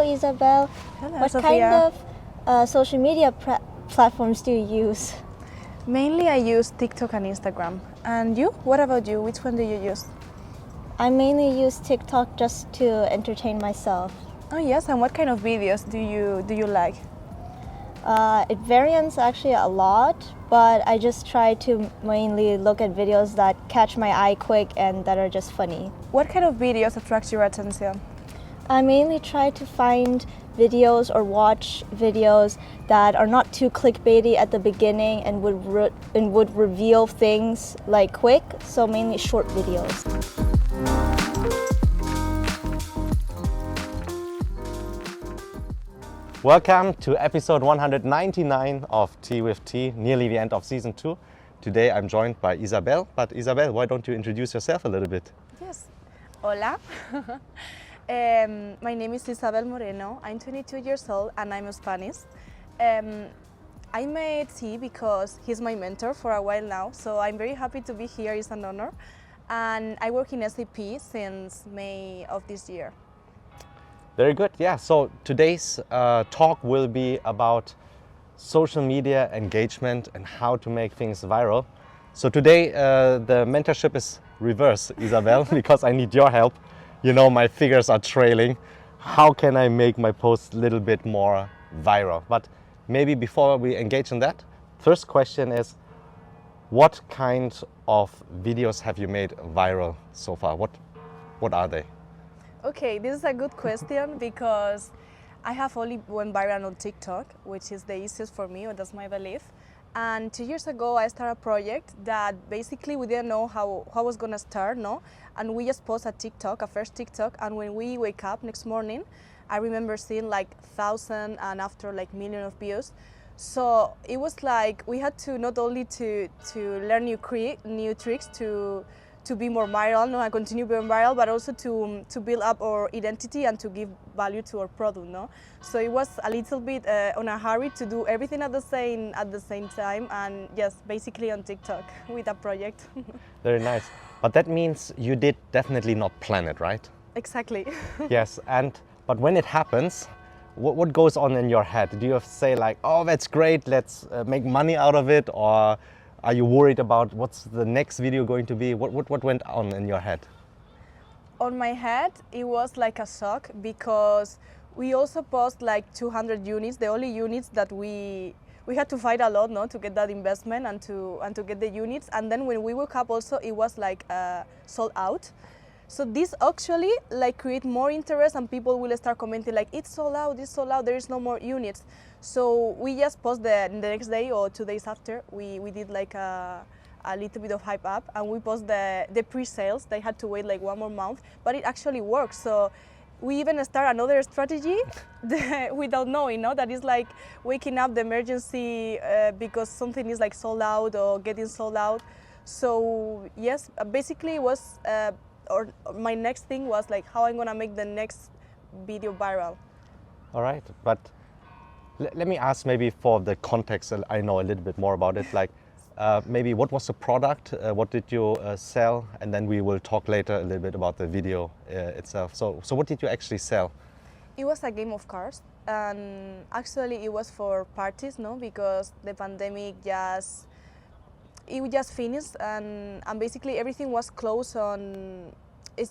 Isabel. Hello, What Sophia. kind of social media platforms do you use? Mainly I use TikTok and Instagram. And you? What about you? Which one do you use? I mainly use TikTok just to entertain myself. Oh yes, and what kind of videos do you like? It varies actually a lot, but I just try to mainly look at videos that catch my eye quick and that are just funny. What kind of videos attract your attention? I mainly try to find videos or watch videos that are not too clickbaity at the beginning and would reveal things like quick, so mainly short videos. Welcome to episode 199 of Tea with Tea, nearly the end of season 2. Today I'm joined by Isabel, but Isabel, why don't you introduce yourself a little bit? Yes. Hola. My name is Isabel Moreno. I'm 22 years old and I'm Spanish. I made tea because he's my mentor for a while now, so I'm very happy to be here. It's an honor. And I work in SAP since May of this year. Very good, yeah. So today's talk will be about social media engagement and how to make things viral. So today the mentorship is reverse, Isabel, because I need your help. You know, my figures are trailing. How can I make my post a little bit more viral? But maybe before we engage in that, first question is, what kind of videos have you made viral so far? What are they? Okay, this is a good question because I have only went viral on TikTok, which is the easiest for me, or that's my belief. And 2 years ago, I started a project that basically we didn't know how it was gonna start, no? And we just posted a first TikTok, and when we wake up next morning, I remember seeing like 1,000 and after like million of views. So it was like we had to not only to learn new tricks to be more viral, no, and continue being viral, but also to build up our identity and to give value to our product, no. So it was a little bit on a hurry to do everything at the same time, and yes, basically on TikTok with a project. Very nice. But that means you did definitely not plan it, right? Exactly. Yes, but when it happens, what goes on in your head? Do you say like, oh, that's great, let's make money out of it, or are you worried about what's the next video going to be? What went on in your head? On my head, it was like a shock because we also post like 200 units, the only units that we had to fight a lot, no, to get that investment and to get the units. And then when we woke up also, it was like sold out. So this actually like create more interest and people will start commenting like, it's sold out, there is no more units. So we just post the next day or 2 days after, we did like a little bit of hype up and we post the pre-sales. They had to wait like 1 more month, but it actually works. So we even start another strategy without knowing, no? That is like waking up the emergency because something is like sold out or getting sold out. So yes, basically it was, or my next thing was like how I'm gonna make the next video viral. All right, but let me ask maybe for the context, I know a little bit more about it, like maybe what was the product, what did you sell, and then we will talk later a little bit about the video itself. So what did you actually sell? It was a game of cards, and actually it was for parties, no, because the pandemic just finished, and basically everything was closed on. It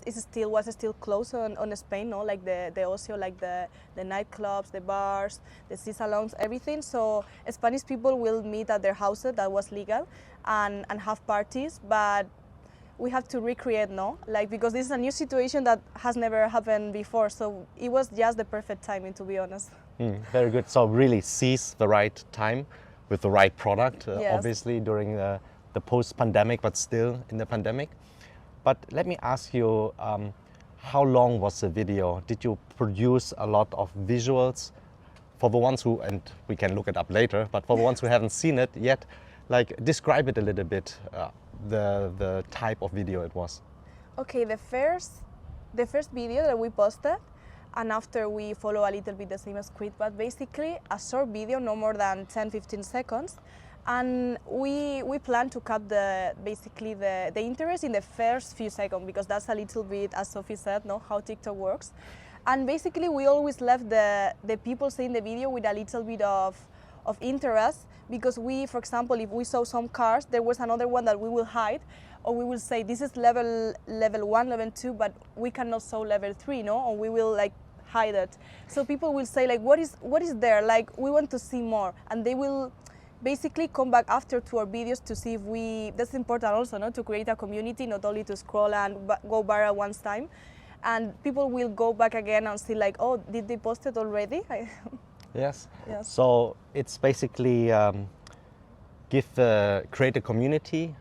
was still closed on Spain, no, like the ocio, like the nightclubs, the bars, the sea salons, everything. So Spanish people will meet at their houses, that was legal, and have parties, but we have to recreate, no, like because this is a new situation that has never happened before. So it was just the perfect timing, to be honest. Very good. So really seize the right time with the right product, Yes. obviously during the post-pandemic, but still in the pandemic. But let me ask you, how long was the video? Did you produce a lot of visuals? For the ones who, and we can look it up later, but for the ones who haven't seen it yet, like describe it a little bit, the type of video it was. Okay, the first video that we posted, and after we follow a little bit the same script, but basically a short video, no more than 10-15 seconds. And we plan to cut basically the interest in the first few seconds, because that's a little bit, as Sophie said, no, how TikTok works. And basically we always left the people seeing the video with a little bit of interest, because we, for example, if we saw some cars, there was another one that we will hide, or we will say this is level 1, level 2, but we cannot show level 3, no? Or we will like hide it. So people will say like, what is there? Like, we want to see more, and they will basically come back after to our videos to see if we. That's important also, no? To create a community, not only to scroll and go viral once time, and people will go back again and see like, oh, did they post it already? Yes. Yes. So it's basically create a community.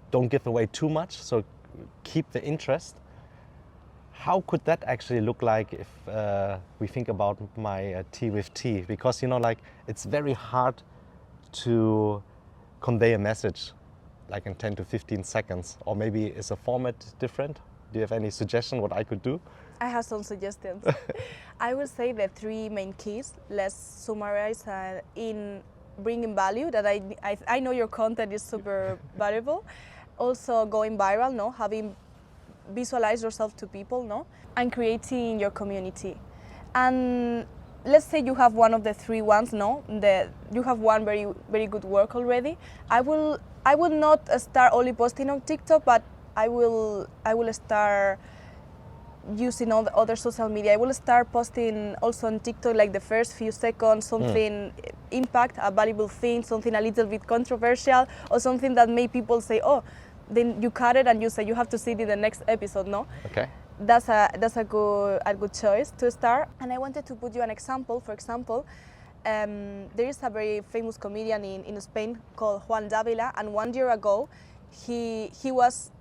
Don't give away too much. So keep the interest. How could that actually look like if we think about my tea with tea? Because like it's very hard to convey a message like in 10 to 15 seconds, or maybe is a format different? Do you have any suggestion what I could do? I have some suggestions. I will say the 3 main keys. Let's summarize in bringing value, that I know your content is super valuable. Also going viral, no? Having visualize yourself to people, no? And creating your community. And let's say you have one of the 3 ones, no? You have one very, very good work already. I will not start only posting on TikTok, but I will start using all the other social media. I will start posting also on TikTok, like the first few seconds, something impact, a valuable thing, something a little bit controversial, or something that made people say, oh, then you cut it and you say you have to see it in the next episode, no? Okay. That's a good choice to start. And I wanted to put you an example. For example, there is a very famous comedian in Spain called Juan Davila, and 1 year ago, he was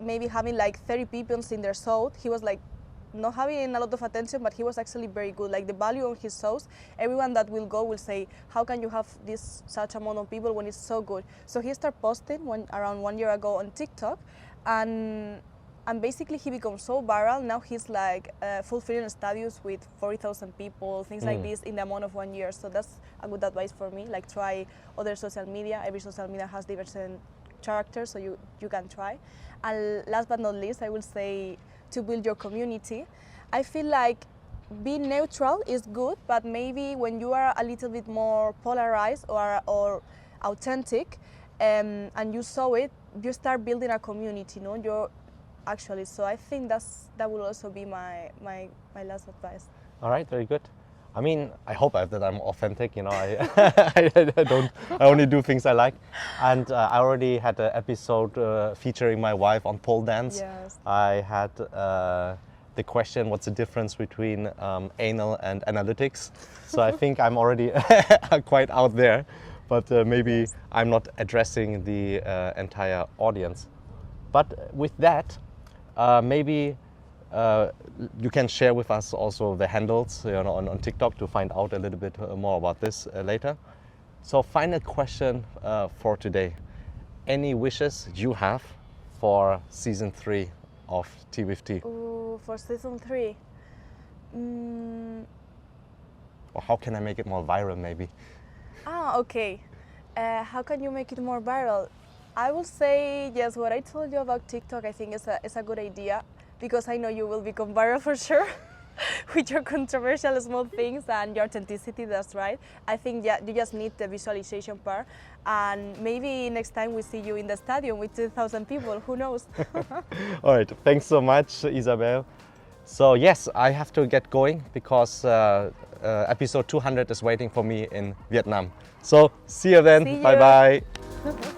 maybe having like 30 people in their show. He was like not having a lot of attention, but he was actually very good. Like the value on his shows, everyone that will go will say, how can you have this such amount of people when it's so good? So he started posting around 1 year ago on TikTok, and basically he becomes so viral. Now he's like fulfilling stadiums with 40,000 people, things like this in the amount of 1 year. So that's a good advice for me. Like try other social media. Every social media has different characters, so you can try. And last but not least, I will say to build your community. I feel like being neutral is good, but maybe when you are a little bit more polarized or authentic, and you saw it, you start building a community, no? Actually, so I think that will also be my last advice. All right, very good. I mean, I hope that I'm authentic, I only do things I like. And I already had an episode featuring my wife on pole dance. Yes. I had the question, what's the difference between anal and analytics? So I think I'm already quite out there, but maybe I'm not addressing the entire audience. But with that, maybe you can share with us also the handles on TikTok to find out a little bit more about this later. So final question for today. Any wishes you have for season 3 of Tea with Tea? Ooh, for season 3? Or how can I make it more viral maybe? Okay. How can you make it more viral? I will say, yes, what I told you about TikTok, I think is a good idea, because I know you will become viral for sure with your controversial small things and your authenticity, that's right. I think you just need the visualization part, and maybe next time we see you in the stadium with 2,000 people, who knows? All right, thanks so much, Isabel. So yes, I have to get going because episode 200 is waiting for me in Vietnam. So see you then, See you. bye bye.